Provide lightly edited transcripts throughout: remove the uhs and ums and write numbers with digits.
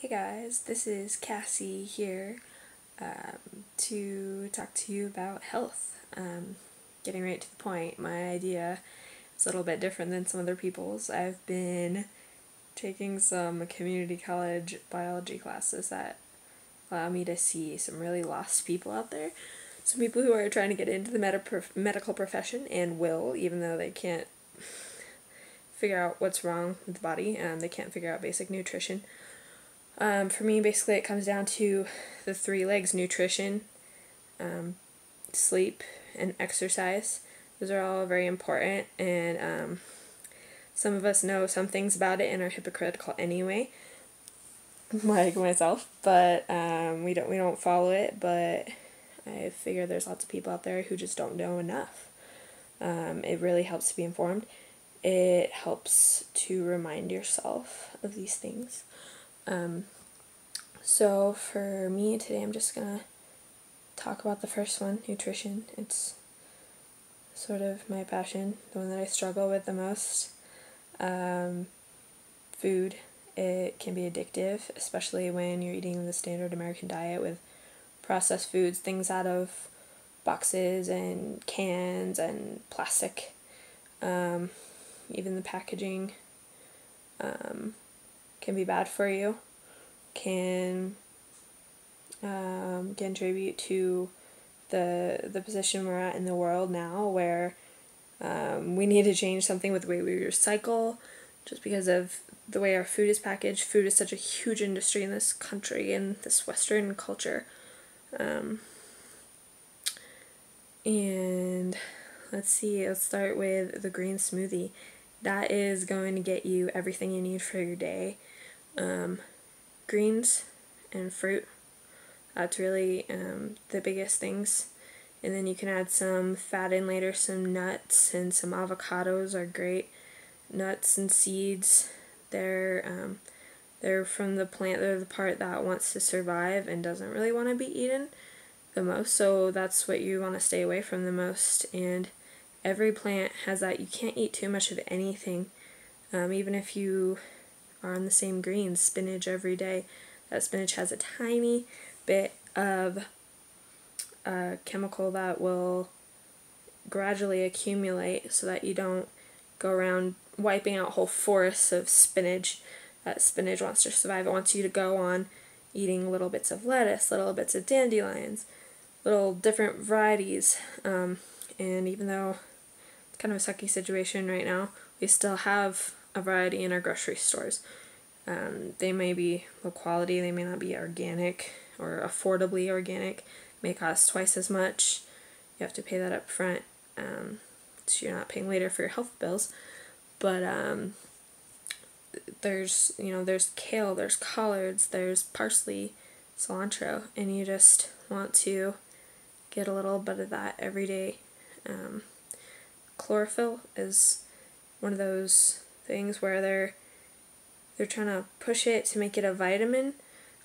Hey guys, this is Cassie here to talk to you about health. Getting right to the point, my idea is a little bit different than some other people's. I've been taking some community college biology classes that allow me to see some really lost people out there. Some people who are trying to get into the medical profession and will, even though they can't figure out what's wrong with the body, they can't figure out basic nutrition. For me, basically, it comes down to the three legs: nutrition, sleep, and exercise. Those are all very important, and some of us know some things about it and are hypocritical anyway, like myself, but we don't follow it. But I figure there's lots of people out there who just don't know enough. It really helps to be informed. It helps to remind yourself of these things. So for me today, I'm just gonna talk about the first one, nutrition. It's sort of my passion, the one that I struggle with the most. Food, it can be addictive, especially when you're eating the standard American diet with processed foods, things out of boxes and cans and plastic. Even the packaging can be bad for you, can contribute to the position we're at in the world now, where we need to change something with the way we recycle, just because of the way our food is packaged. Food is such a huge industry in this country, in this Western culture. And let's start with the green smoothie. That is going to get you everything you need for your day. Greens and fruit, that's really the biggest things. And then you can add some fat in later. Some nuts and some avocados are great. Nuts and seeds, they're from the plant. They're the part that wants to survive and doesn't really want to be eaten the most, so that's what you want to stay away from the most. And every plant has that. You can't eat too much of anything, even if you are on the same greens. Spinach every day. That spinach has a tiny bit of chemical that will gradually accumulate, so that you don't go around wiping out whole forests of spinach. That spinach wants to survive. It wants you to go on eating little bits of lettuce, little bits of dandelions, little different varieties. And even though it's kind of a sucky situation right now, we still have a variety in our grocery stores. They may be low quality, they may not be organic or affordably organic, may cost twice as much. You have to pay that up front, so you're not paying later for your health bills. But there's kale, there's collards, there's parsley, cilantro, and you just want to get a little bit of that every day. Chlorophyll is one of those things where they're trying to push it to make it a vitamin.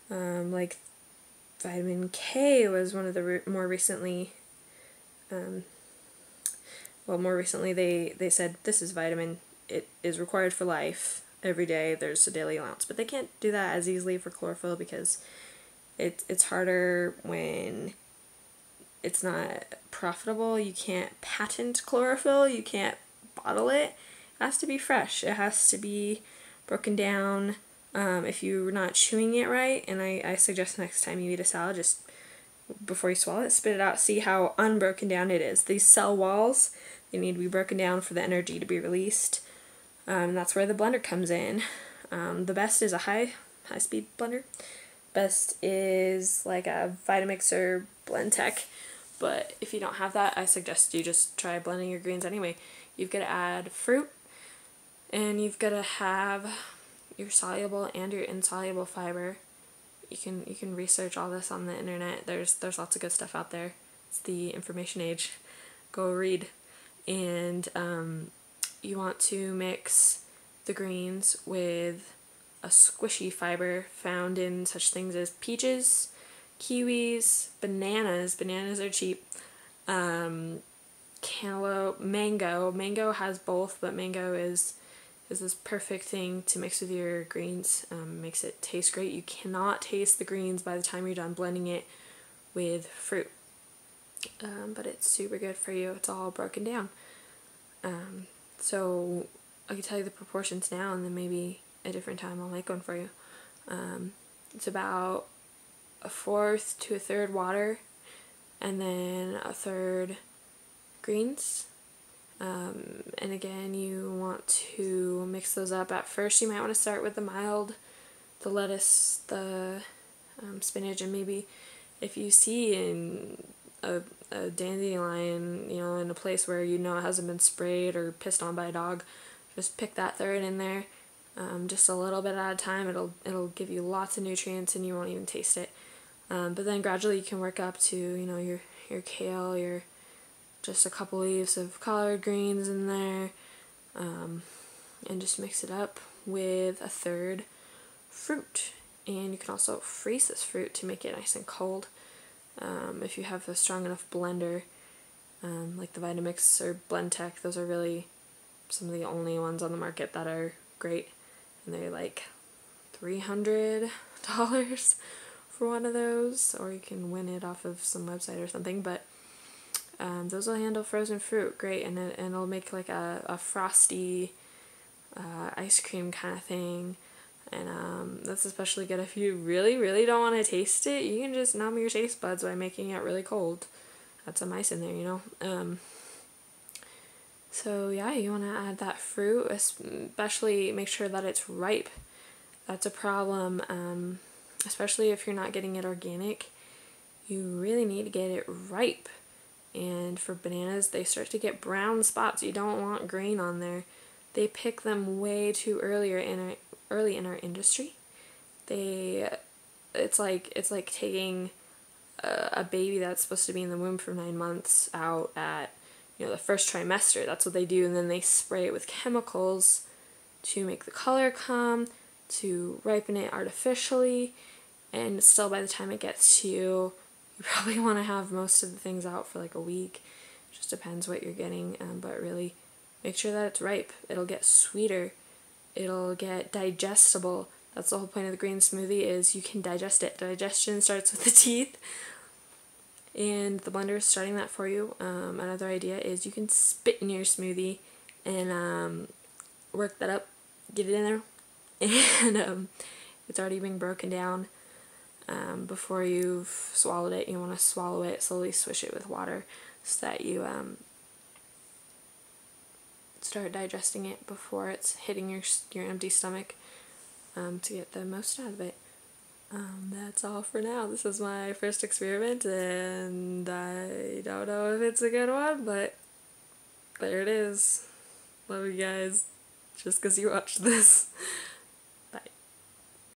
Like vitamin K was one of the more recently they said this is vitamin, it is required for life every day, there's a daily allowance, but they can't do that as easily for chlorophyll because it's harder when it's not profitable. You can't patent chlorophyll, you can't bottle it. It has to be fresh, it has to be broken down. If you're not chewing it right, and I suggest next time you eat a salad, just before you swallow it, spit it out, see how unbroken down it is. These cell walls, they need to be broken down for the energy to be released. That's where the blender comes in. The best is a high-speed blender. Best is like a Vitamix or Blendtec. But if you don't have that, I suggest you just try blending your greens anyway. You've got to add fruit, and you've got to have your soluble and your insoluble fiber. You can research all this on the internet. There's lots of good stuff out there. It's the information age. Go read. And you want to mix the greens with a squishy fiber found in such things as peaches, kiwis, bananas. Bananas are cheap. Cantaloupe, mango. Mango has both, but mango is is this perfect thing to mix with your greens. Makes it taste great. You cannot taste the greens by the time you're done blending it with fruit. But it's super good for you. It's all broken down. So I can tell you the proportions now, and then maybe a different time I'll make one for you. It's about 1/4 to 1/3 water, and then 1/3 greens. And again, you want to mix those up. At first you might want to start with the lettuce, the spinach, and maybe if you see in a dandelion, you know, in a place where you know it hasn't been sprayed or pissed on by a dog, just pick that, throw it in there, just a little bit at a time. It'll give you lots of nutrients and you won't even taste it. But then gradually you can work up to, you know, your kale, your just a couple leaves of collard greens in there, and just mix it up with 1/3 fruit. And you can also freeze this fruit to make it nice and cold. If you have a strong enough blender, like the Vitamix or Blendtec, those are really some of the only ones on the market that are great, and they're like $300 for one of those, or you can win it off of some website or something. But those will handle frozen fruit great, and it'll make like a frosty ice cream kind of thing. And that's especially good if you really, really don't want to taste it. You can just numb your taste buds by making it really cold. Add some ice in there, you know. So yeah, you want to add that fruit, especially make sure that it's ripe. That's a problem, especially if you're not getting it organic. You really need to get it ripe. And for bananas, they start to get brown spots. You don't want green on there. They pick them way too early in our industry. It's like taking a baby that's supposed to be in the womb for 9 months out at, you know, the first trimester. That's what they do, and then they spray it with chemicals to make the color come, to ripen it artificially, and still by the time it gets to you, you probably want to have most of the things out for like a week. Just depends what you're getting, but really make sure that it's ripe. It'll get sweeter. It'll get digestible. That's the whole point of the green smoothie, is you can digest it. Digestion starts with the teeth, and the blender is starting that for you. Another idea is you can spit in your smoothie and work that up, get it in there, and it's already being broken down. Before you've swallowed it, you want to swallow it, slowly swish it with water so that you start digesting it before it's hitting your empty stomach, to get the most out of it. That's all for now. This is my first experiment, and I don't know if it's a good one, but there it is. Love you guys, just because you watched this.